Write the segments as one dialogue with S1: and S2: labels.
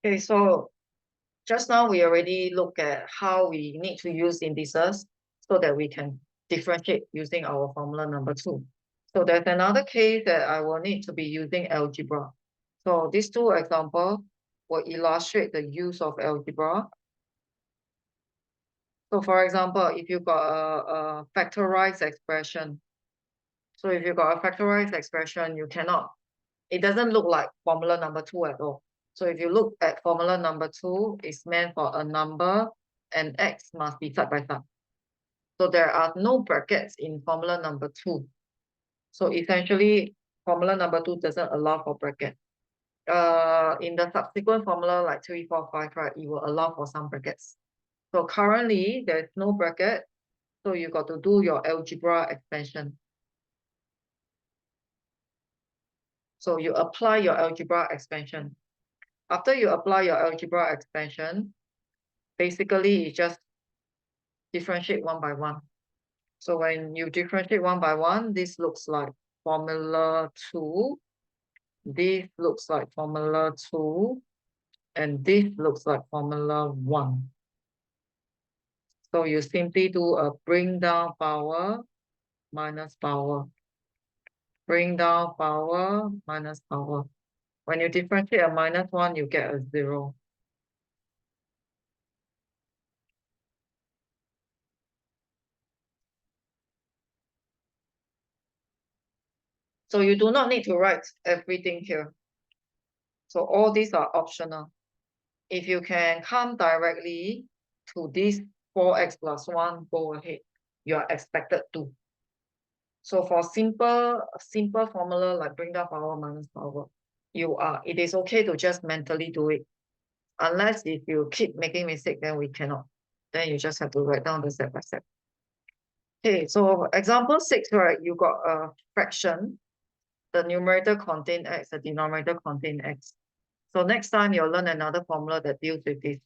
S1: Okay, so just now we already looked at how we need to use indices so that we can differentiate using our formula number 2. So there's another case that I will need to be using algebra. So these two examples will illustrate the use of algebra. So for example, if you got a factorized expression, so if you got a factorized expression, it doesn't look like formula number 2 at all. So if you look at formula number 2, it's meant for a number and x must be side by side. So there are no brackets in formula number 2. So essentially, formula number 2 doesn't allow for bracket. In the subsequent formula like 3, 4, 5, right, it will allow for some brackets. So currently, there's no bracket. So you got to do your algebra expansion. So you apply your algebra expansion. After you apply your algebra expansion, basically it's just differentiate one by one. So when you differentiate one by one, this looks like formula 2. This looks like formula 2. And this looks like formula 1. So you simply do a bring down power minus power. Bring down power minus power. When you differentiate a minus 1, you get a 0. So you do not need to write everything here. So all these are optional. If you can come directly to this 4x plus 1, go ahead. You are expected to. So for simple formula like bring down power minus power, it is okay to just mentally do it. Unless if you keep making mistake, then we cannot. Then you just have to write down the step by step. Okay, so example 6, right? You got a fraction. The numerator contain x, the denominator contain x. So next time you'll learn another formula that deals with this.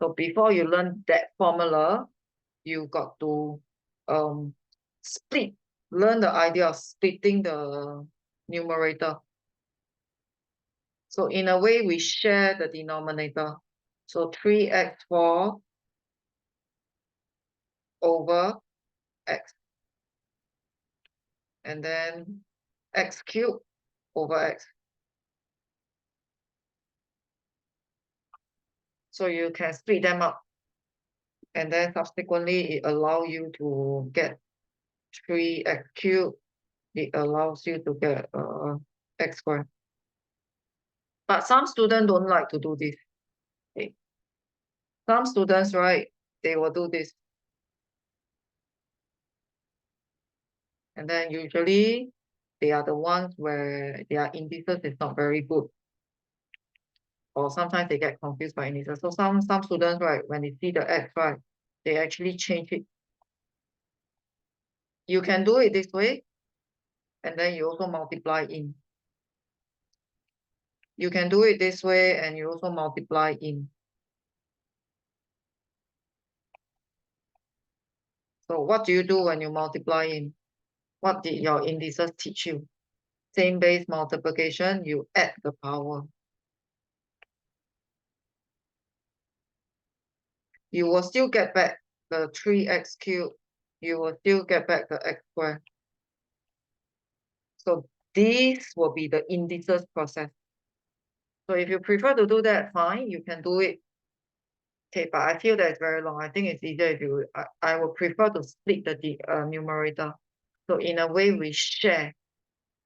S1: So before you learn that formula, you got to learn the idea of splitting the numerator. So in a way, we share the denominator. So 3x4 over x. And then x cubed over x. So you can split them up. And then subsequently, it allows you to get 3x cubed. It allows you to get x squared. But some students don't like to do this. Okay. Some students, right, they will do this. And then usually they are the ones where their indices is not very good. Or sometimes they get confused by indices. So some students, right, when they see the x, right, they actually change it. You can do it this way, and then you also multiply in. You can do it this way, and you also multiply in. So what do you do when you multiply in? What did your indices teach you? Same base multiplication, you add the power. You will still get back the 3x cubed. You will still get back the x squared. So this will be the indices process. So if you prefer to do that, fine, you can do it. Okay, but I feel that it's very long. I think it's easier if I would prefer to split the numerator. So in a way, we share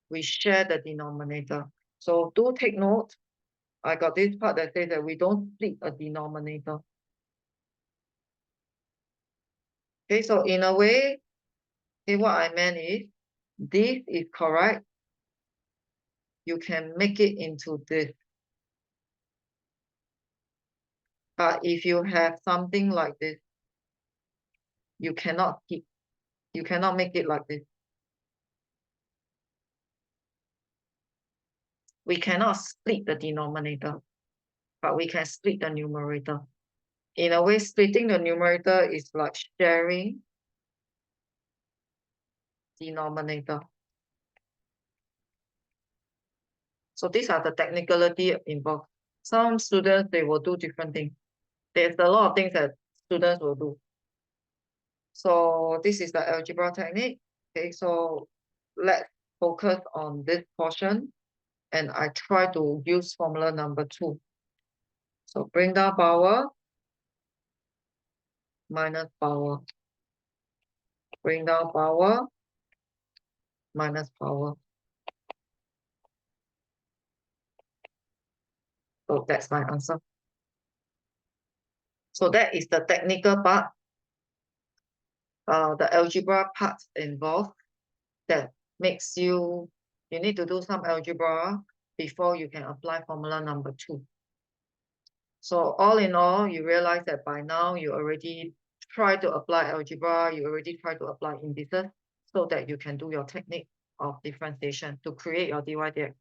S1: the denominator. So do take note. I got this part that says that we don't split a denominator. Okay, so in a way, okay, what I meant is, this is correct. You can make it into this. But if you have something like this, you cannot make it like this. We cannot split the denominator, but we can split the numerator. In a way, splitting the numerator is like sharing denominator. So these are the technicality involved. Some students, they will do different things. There's a lot of things that students will do. So this is the algebra technique. Okay, so let's focus on this portion. And I try to use formula number 2. So bring down power, minus power. Bring down power, minus power. So that's my answer. So that is the technical part. The algebra part involved that makes you need to do some algebra before you can apply formula number 2. So all in all, you realize that by now you already try to apply algebra, you already try to apply indices so that you can do your technique of differentiation to create your dy dx.